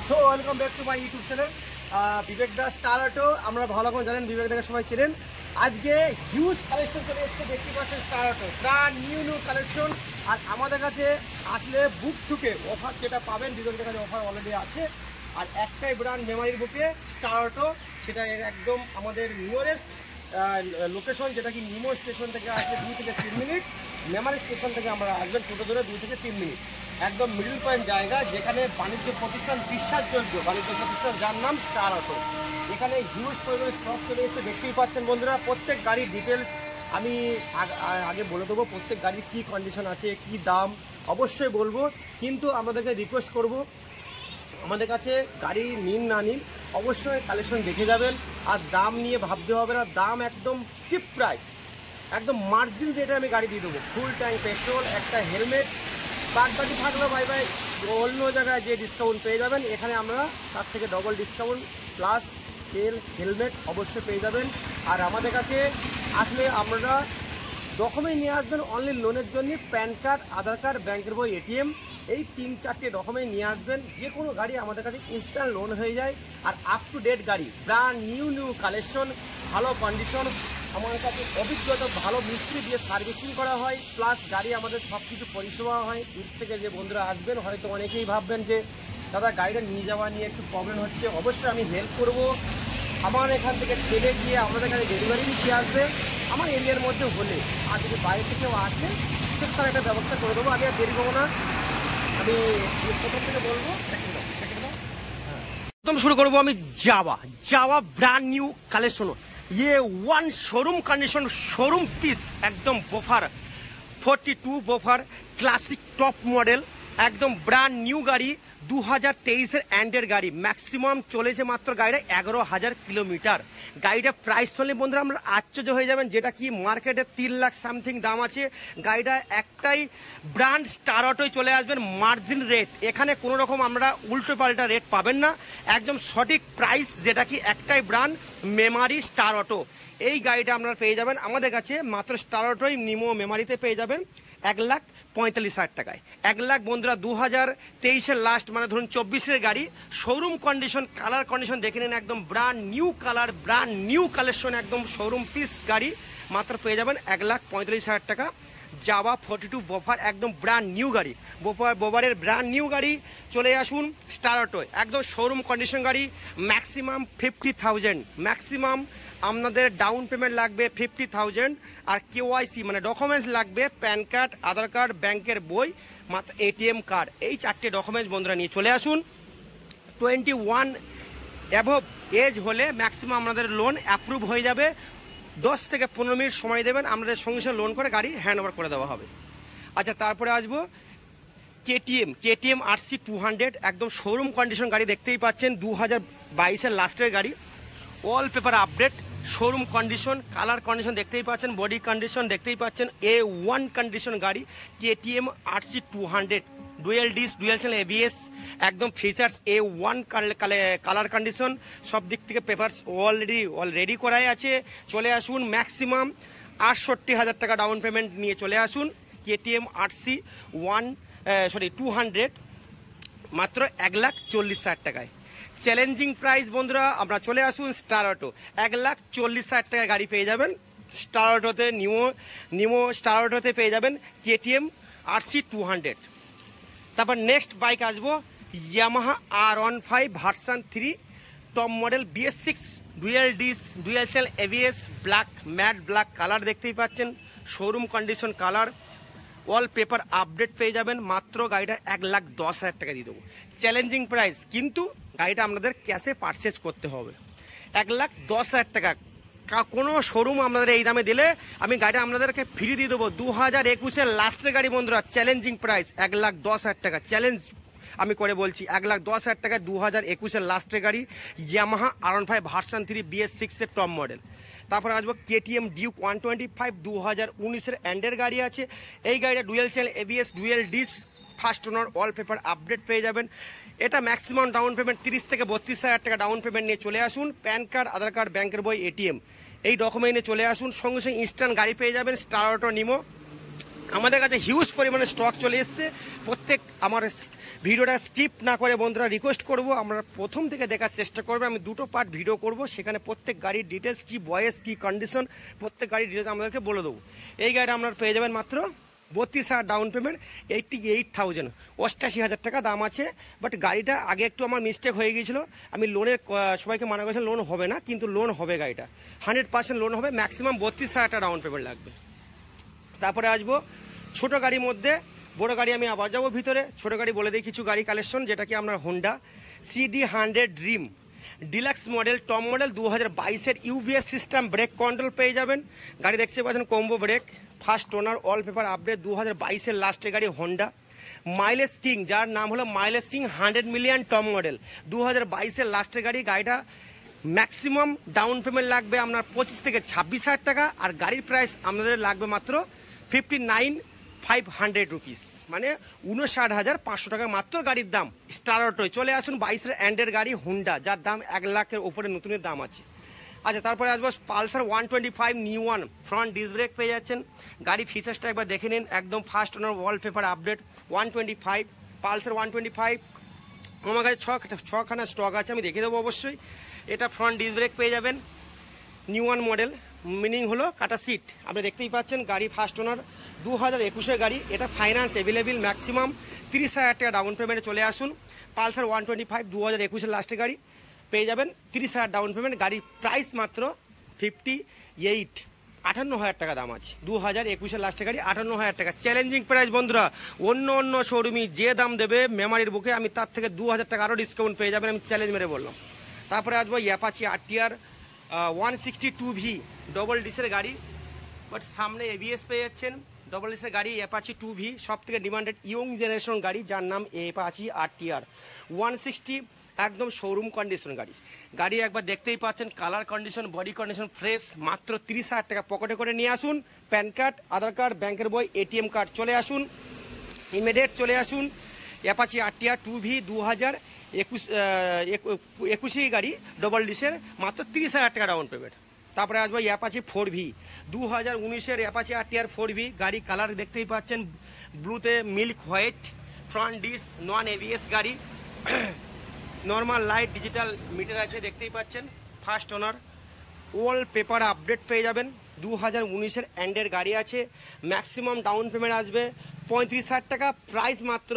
So welcome back to my YouTube channel Vivek দা Star Auto. আমরা ভালো করে জানেন বিবেক দাকে সবাই ছিলেন। আজকে হিউজ কালেকশন চলে এসছে, দেখতে পাচ্ছেন star auto brand new collection. আর আমাদের কাছে আসলে বুক টুকে অফার যেটা পাবেন, বিবেকের কাছে অফার অলরেডি আছে। আর একটাই ব্র্যান্ড মেমারির বুকে স্টার অটো, সেটা একদম আমাদের নিয়ারেস্ট লোকেশন, যেটা কি নিমো স্টেশন থেকে আসলে 2 থেকে 3 মিনিট, মেমারি স্টেশন থেকে আমরা আসবেন টোটো ধরে 2 থেকে 3 মিনিট। একদম মিডল পয়েন্ট জায়গা, যেখানে বাণিজ্য প্রতিষ্ঠান, বিশ্বাসযোগ্য বাণিজ্য প্রতিষ্ঠান, যার নাম স্টার অটো। এখানে হিউজ পরিমাণে স্টক চলে এসে দেখতেই পাচ্ছেন বন্ধুরা। প্রত্যেক গাড়ির ডিটেলস আমি আগে বলে দেবো, প্রত্যেক গাড়ির কী কন্ডিশন আছে, কি দাম অবশ্যই বলবো। কিন্তু আমাদেরকে রিকোয়েস্ট করব, আমাদের কাছে গাড়ি নিন না নিন অবশ্যই কালেকশন দেখে যাবেন। আর দাম নিয়ে ভাবতে হবে না, দাম একদম চিপ প্রাইস, একদম মার্জিন রেটে আমি গাড়ি দিয়ে দেবো। ফুল ট্যাঙ্ক পেট্রোল, একটা হেলমেট, বাদবাকি থাকলো বাই বাই। অন্য জায়গায় যে ডিসকাউন্ট পেয়ে যাবেন, এখানে আমরা তার থেকে ডবল ডিসকাউন্ট প্লাস তেল হেলমেট অবশ্যই পেয়ে যাবেন। আর আমাদের কাছে আসলে আমরা ডকুমেন্ট নিয়ে আসবেন অনলি লোনের জন্য, প্যান কার্ড, আধার কার্ড, ব্যাংকের বই, এটিএম, এই 3-4টে ডকুমেন্ট নিয়ে আসবেন। যে কোনো গাড়ি আমাদের কাছে ইনস্ট্যান্ট লোন হয়ে যায়। আর আপ টু ডেট গাড়ি, ব্র্যান্ড নিউ কালেকশন, ভালো কন্ডিশন। আমার কাছে অভিজ্ঞতা ভালো মিস্ত্রি দিয়ে সার্ভিসিং করা হয়, প্লাস গাড়ি আমাদের সব কিছু পরিষেবা হয়। দূর থেকে যে বন্ধুরা আসবেন, হয়তো অনেকেই ভাববেন যে দাদা গাড়িটা নিয়ে যাওয়া নিয়ে একটু প্রবলেম হচ্ছে, অবশ্যই আমি হেল্প করব। আমার এখান থেকে ছেলে গিয়ে আমাদের এখানে ডেলিভারি দিয়ে আসবে আমার এরিয়ার মধ্যে হলে। আর যদি বাইরে থেকেও আসে সেটা তার একটা ব্যবস্থা করে দেবো। আমি আর দেরি করবো না, আমি প্রথম থেকে বলবো। প্রথম শুরু করবো আমি জাওয়া ব্র্যান্ড নিউ কালেকশন। ये one showroom condition, showroom piece, एकदम bobber 42 bobber classic top model, एकदम ब्रांड न्यू गाड़ी 2023 एंडर गाड़ी। मैक्सिमाम चले मात्र गाड़ी 11,000 किलोमीटर। गाड़ीटा प्राइस सुनले बंधुरा আমরা আশ্চর্য হয়ে যাবেন, যেটা কি মার্কেটে 3 লাখ সামথিং দাম আছে। গাড়িটা একটাই ব্র্যান্ড স্টার অটোয় চলে আসবেন, মার্জিন রেট, এখানে কোনো রকম আমরা উল্টো পাল্টা রেট পাবেন না, একদম সঠিক প্রাইস, যেটা কি একটাই ব্র্যান্ড মেমারি স্টার অটো। এই গাড়িটা আপনারা পেয়ে যাবেন আমাদের কাছে মাত্র স্টার অটোই নিমো মেমারিতে পেয়ে যাবেন 1,45,000 টাকায়। 1 লাখ বন্ধুরা 2023-এর লাস্ট, মানে ধরুন 24-এর গাড়ি, শোরুম কন্ডিশন, কালার কন্ডিশন দেখে নিন, একদম brand new colour, brand new collection, একদম শোরুম পিস গাড়ি মাত্র পেয়ে যাবেন 1,45,000 টাকা। জাভা 42 বোফার, একদম ব্র্যান্ড নিউ গাড়ি, বোফারের ব্র্যান্ড নিউ গাড়ি। চলে আসুন স্টার অটোয়, একদম শোরুম কন্ডিশন গাড়ি। ম্যাক্সিমাম 50,000, ম্যাক্সিমাম আপনাদের ডাউন পেমেন্ট লাগবে 50,000। আর কেওয়াইসি মানে ডকুমেন্টস লাগবে, প্যান কার্ড, আধার কার্ড, ব্যাংকের বই, মাত্র এটিএম কার্ড, এই 4টে ডকুমেন্টস বন্ধুরা নিয়ে চলে আসুন। 21 অ্যাভব এজ হলে ম্যাক্সিমাম আপনাদের লোন অ্যাপ্রুভ হয়ে যাবে। 10 থেকে 15 মিনিট সময় দেবেন, আমাদের সঙ্গে সঙ্গে লোন করে গাড়ি হ্যান্ড ওভার করে দেওয়া হবে। আচ্ছা, তারপরে আসবো কেটিএম RC 200, একদম শোরুম কন্ডিশন গাড়ি, দেখতেই পাচ্ছেন 2022-এর লাস্টের গাড়ি, all paper update, showroom condition, colour condition দেখতেই পাচ্ছেন, বডি কন্ডিশন দেখতেই পাচ্ছেন, A1 কন্ডিশন গাড়ি KTM RC 200, dual disk, dual channel ABS, একদম ফিচার্স A1 কালার কন্ডিশন, সব দিক থেকে পেপারস অলরেডি করাই আছে। চলে আসুন, ম্যাক্সিমাম 68,000 টাকা ডাউন পেমেন্ট নিয়ে চলে আসুন। কেটিএম RC 200 মাত্র 1,40,000 টাকায়। চ্যালেঞ্জিং প্রাইস বন্ধুরা, আমরা চলে আসুন স্টার অটো, 1,40,000 টাকায় গাড়ি পেয়ে যাবেন স্টার অটোতে, নিমো স্টার অটোতে পেয়ে যাবেন কেটিএম RC 200। তারপর নেক্সট বাইক আসবো Yamaha R15 version 3 top model, BS6, dual disk, dual channel ABS, black, matte black colour দেখতেই পাচ্ছেন, showroom condition colour, all paper update পেয়ে যাবেন। মাত্র গাড়িটা 1,10,000 টাকা দিয়ে দেবো। চ্যালেঞ্জিং প্রাইস, কিন্তু গাড়িটা আপনাদের ক্যাশে পারচেজ করতে হবে। 1,10,000 টাকা কোনো শোরুম আপনাদের এই দামে দিলে আমি গাড়িটা আপনাদেরকে ফ্রি দিয়ে দেবো। 2021-এর লাস্টের গাড়ি বন্ধুরা, চ্যালেঞ্জিং প্রাইস 1,10,000 টাকা। চ্যালেঞ্জ আমি করে বলছি, 1,10,000 টাকায় 2021-এর লাস্টের গাড়ি ইয়ামাহা R15 ভার্সন 3 BS6-এর টপ মডেল। তারপর আসবো কেটিএম ডিউক 125, 2019-এর এন্ডের গাড়ি আছে। এই গাড়িটা dual channel ABS, dual disk, first owner, all paper update পেয়ে যাবেন। এটা ম্যাক্সিমাম ডাউন পেমেন্ট 30 থেকে 32,000 টাকা ডাউন পেমেন্ট নিয়ে চলে আসুন। প্যান কার্ড, আধার কার্ড, ব্যাংকের বই, এটিএম, এই ডকুমেন্ট নিয়ে চলে আসুন, সঙ্গে সঙ্গে ইনস্ট্যান্ট গাড়ি পেয়ে যাবেন স্টার অটো নিমো। আমাদের কাছে হিউজ পরিমাণে স্টক চলে এসছে। প্রত্যেক আমার ভিডিওটা স্কিপ না করে বন্ধুরা রিকোয়েস্ট করব আমরা প্রথম থেকে দেখার চেষ্টা করবো। আমি দুটো পার্ট ভিডিও করব, সেখানে প্রত্যেক গাড়ির ডিটেলস কি বয়স কি কন্ডিশন প্রত্যেক গাড়ির ডিটেলস আমাদেরকে বলে দেবো। এই গাড়িটা আপনারা পেয়ে যাবেন মাত্র 32,000 ডাউন পেমেন্ট, 88,000, 88,000 টাকা দাম আছে। বাট গাড়িটা আগে একটু আমার মিস্টেক হয়ে গিয়েছিল, আমি লোনের সবাইকে মানা করেছিলাম লোন হবে না, কিন্তু লোন হবে, গাড়িটা 100% লোন হবে, ম্যাক্সিমাম 32,000 টাকা ডাউন পেমেন্ট লাগবে। তারপরে আসবো ছোটো গাড়ির মধ্যে, বড় গাড়ি আমি আবার যাবো ভিতরে। ছোটো গাড়ি বলে দিই কিছু গাড়ি কালেকশন, যেটা কি আপনার Honda CD100 dream deluxe model, top model 2022-এর ইউভিএস সিস্টেম ব্রেক কন্ট্রোল পেয়ে যাবেন। গাড়ি দেখতে পাচ্ছেন combo brake, first owner, all paper update, 2022-এর লাস্টের গাড়ি হোন্ডা। মাইলেজ কিং, যার নাম হলো mileage king 100 million top model, 2022-এর লাস্টের গাড়ি। গাড়িটা ম্যাক্সিমাম ডাউন পেমেন্ট লাগবে আপনার 25 থেকে 26,000 টাকা, আর গাড়ির প্রাইস আমাদের লাগবে মাত্র 59,500 রুপিস, মানে 59,500 টাকা মাত্র গাড়ির দাম। স্টার অটোয় চলে আসুন, 22-এর এন্ডের গাড়ি হোন্ডা, যার দাম 1 লাখের ওপরে নতুনের দাম আছে। আচ্ছা, তারপরে আসবো Pulsar 125 new one, front disc brake পেয়ে যাচ্ছেন। গাড়ি ফিচার্সটা একবার দেখে নিন, একদম first owner, wallpaper update. 125 Pulsar 125 আমার কাছে 6খানা স্টক আছে, আমি দেখে দেবো অবশ্যই। এটা ফ্রন্ট ডিস্ক ব্রেক পেয়ে যাবেন, নিউ ওয়ান মডেল, মিনিং হলো কাটা সিট, আপনি দেখতেই পাচ্ছেন। গাড়ি ফার্স্ট ওনার, 2021-এর গাড়ি, এটা ফাইন্যান্স অ্যাভেলেবেল, ম্যাক্সিমাম 30,000 টাকা ডাউন পেমেন্টে চলে আসুন। পালসার 125 2021-এর লাস্টের গাড়ি পেয়ে যাবেন 30,000 ডাউন পেমেন্ট, গাড়ির প্রাইস মাত্র 58,000 টাকা দাম আছে। 2021-এর লাস্টের গাড়ি 58,000 টাকা, চ্যালেঞ্জিং প্রাইস বন্ধুরা। অন্য শোরুমে যে দাম দেবে মেমারির বুকে, আমি তার থেকে 2,000 টাকা আরও ডিসকাউন্ট পেয়ে যাবেন, আমি চ্যালেঞ্জ মেরে বললাম। তারপরে আসবো অ্যাপাচি RTR 162V ডবল ডিসের গাড়ি, বাট সামনে ABS পেয়ে যাচ্ছেন। ডবল ডিসের গাড়ি অ্যাপাচি 2V, সব থেকে ডিমান্ডেড ইয়ং জেনারেশন গাড়ি, যার নাম অ্যাপাচি RTR 160, একদম শোরুম কন্ডিশন গাড়ি। গাড়ি একবার দেখতেই পাচ্ছেন, colour condition, body condition fresh, মাত্র 30,000 টাকা পকেটে করে নিয়ে আসুন। প্যান কার্ড, আধার কার্ড, ব্যাংকের বই, ATM কার্ড চলে আসুন, ইমিডিয়েট চলে আসুন। অ্যাপাচি RTR 2V 2021 গাড়ি, ডবল ডিসের, মাত্র 30,000 টাকা ডাউন পেমেন্ট। তারপরে আসবো Apache 4V 2019-এর Apache RTR 4V গাড়ি, কালার দেখতেই পাচ্ছেন, ব্লুতে মিল্ক হোয়াইট, ফ্রন্ট ডিস, নন ABS গাড়ি, নর্মাল লাইট, ডিজিটাল মিটার আছে দেখতেই পাচ্ছেন, ফার্স্ট ওনার, ওয়াল পেপার আপডেট পেয়ে যাবেন। 2019-এর এন্ডের গাড়ি আছে, ম্যাক্সিমাম ডাউন পেমেন্ট আসবে 35,000 টাকা, প্রাইস মাত্র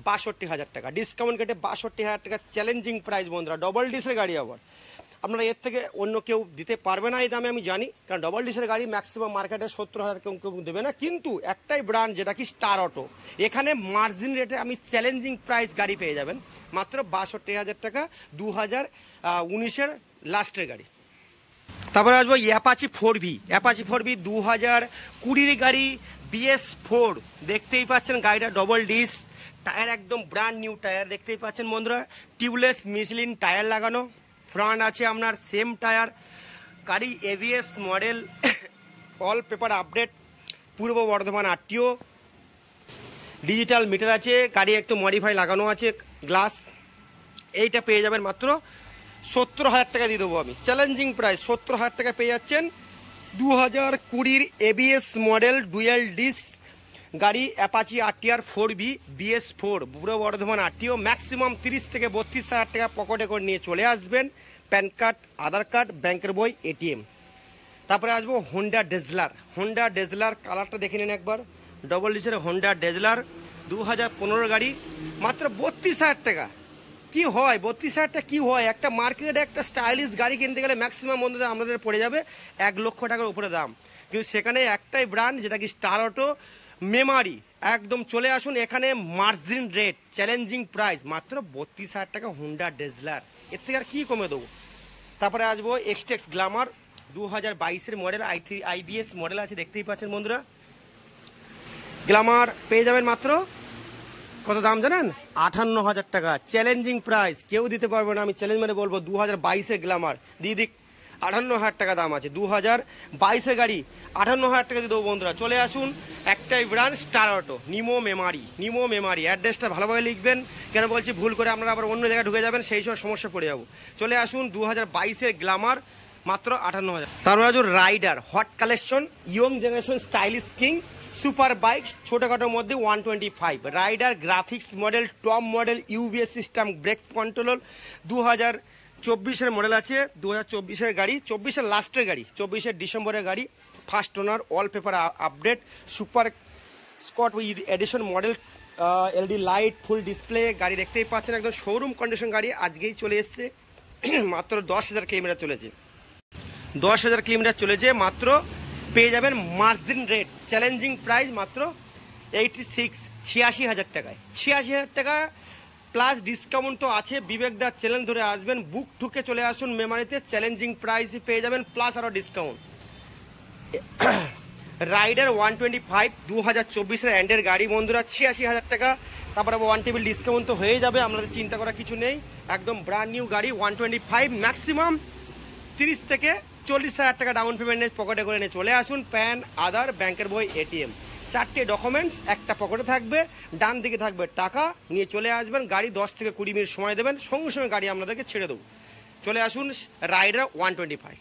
62,000 টাকা, ডিসকাউন্ট কেটে 62,000 টাকা, চ্যালেঞ্জিং প্রাইস বন্ধুরা। ডবল ডিসের গাড়ি, আবার আপনারা এর থেকে অন্য কেউ দিতে পারবে না এই দামে, আমি জানি, কারণ ডবল ডিসের গাড়ি ম্যাক্সিমাম মার্কেটে 70,000 কেউ দেবে না, কিন্তু একটাই ব্র্যান্ড যেটা কি স্টার অটো, এখানে মার্জিন রেটে আমি চ্যালেঞ্জিং প্রাইস গাড়ি পেয়ে যাবেন মাত্র 62,000 টাকা, 2019-এর লাস্টের গাড়ি। তারপরে আসবো অ্যাপাচি 4V 2020-এর গাড়ি, BS4 দেখতেই পাচ্ছেন, গাড়িটা ডবল ডিস, টায়ার একদম ব্র্যান্ড নিউ টায়ার দেখতেই পাচ্ছেন বন্ধুরা, টিউবলেস মিশলিন টায়ার লাগানো, ফ্রন্ট আছে আপনার সেম টায়ার, গাড়ি ABS model, all paper update, পূর্ব বর্ধমান RTO, ডিজিটাল মিটার আছে, গাড়ি একটু মডিফাই লাগানো আছে, গ্লাস। এইটা পেয়ে যাবেন মাত্র 70,000 টাকা দিয়ে দেবো আমি, চ্যালেঞ্জিং প্রাইস 70,000 টাকা পেয়ে যাচ্ছেন। 2020-এর ABS মডেল ডুয়েল ডিস গাড়ি, অ্যাপাচি RTR 4V BS4 পূর্ব বর্ধমান RTO, ম্যাক্সিমাম 30 থেকে 32,000 টাকা পকেটে করে নিয়ে চলে আসবেন। প্যান কার্ড, আধার কার্ড, ব্যাংকের বই, ATM। তারপরে আসবো হোন্ডা ডেজলার, কালারটা দেখে নিন একবার, ডবল ডিসের হোন্ডা ডেজলার, 2015 গাড়ি, মাত্র 32,000 টাকা। কি হয় 32,000 টাকা, কি হয় একটা মার্কেটে একটা স্টাইলিশ গাড়ি কিনতে গেলে ম্যাক্সিমাম বন্ধুদের আমাদের পড়ে যাবে 1 লক্ষ টাকার উপরে দাম, কিন্তু সেখানে একটাই ব্র্যান্ড যেটা কি স্টার অটো মেমারি, একদম চলে আসুন, এখানে মার্জিন রেট, চ্যালেঞ্জিং প্রাইস মাত্র 32,000 টাকা হোন্ডা ডেজলার, এর থেকে আর কি কমে দেবো। তারপরে আসবো এক্সটেক্স গ্ল্যামার 2022-এর মডেল, IBS মডেল আছে দেখতেই পাচ্ছেন বন্ধুরা, গ্ল্যামার পেয়ে যাবেন মাত্র কত দাম জানেন, 58,000 টাকা, চ্যালেঞ্জিং প্রাইস, কেউ দিতে পারবে না, আমি চ্যালেঞ্জ মানে বলবো। 2022-এর গ্ল্যামার দিক 58,000 টাকা দাম আছে, 2022-এর গাড়ি 58,000 টাকা দিয়ে দেবো বন্ধুরা। চলে আসুন, একটাই ব্র্যান্ড স্টার অটো, নিমো মেমারি, অ্যাড্রেসটা ভালোভাবে লিখবেন, কেন বলছি ভুল করে আপনারা আবার অন্য জায়গায় ঢুকে যাবেন, সেই সব সমস্যা পড়ে যাবো। চলে আসুন, 2022-এর গ্ল্যামার মাত্র 58,000। তারপরে rider hot collection, young generation stylish king, super bike ছোটোখাটোর মধ্যে 125, rider graphics model, top model, UBS system, brake control, 2024 model আছে, 2024 গাড়ি, 24 লাস্টের গাড়ি, 24 ডিসেম্বরের গাড়ি, first owner, all paper update, super squad edition model, LED light, full display গাড়ি দেখতেই পাচ্ছেন, একদম শোরুম কন্ডিশন গাড়ি, আজকেই চলে এসছে। মাত্র 10,000 কিলোমিটার চলেছে, 10,000 কিলোমিটার চলেছে, মাত্র পেয়ে যাবেন মার্জিন রেট, চ্যালেঞ্জিং প্রাইস মাত্র 86,000 টাকায়, 86,000 টাকা প্লাস ডিসকাউন্ট তো আছে। বিবেকদার চ্যালেঞ্জ ধরে আসবেন, বুক ঠুকে চলে আসুন মেমারিতে, চ্যালেঞ্জিং প্রাইসই পেয়ে যাবেন প্লাস আরও ডিসকাউন্ট। রাইডার 125 2024 এন্ডের গাড়ি বন্ধুরা, 86,000 টাকা, তারপরে ওয়ান টেবিল ডিসকাউন্ট তো হয়ে যাবে, আপনাদের চিন্তা করার কিছু নেই, একদম ব্র্যান্ড নিউ গাড়ি 125, ম্যাক্সিমাম 30 থেকে 40,000 টাকা ডাউন পেমেন্টের পকেটে করে নিয়ে চলে আসুন। প্যান, আধার, ব্যাংকের বই, এটিএম, 4টে ডকুমেন্টস একটা পকেটে থাকবে, ডান দিকে থাকবে টাকা, নিয়ে চলে আসবেন। গাড়ি 10 থেকে 20 মিনিট সময় দেবেন, সঙ্গে সঙ্গে গাড়ি আপনাদেরকে ছেড়ে দেবো। চলে আসুন রাইডার 125।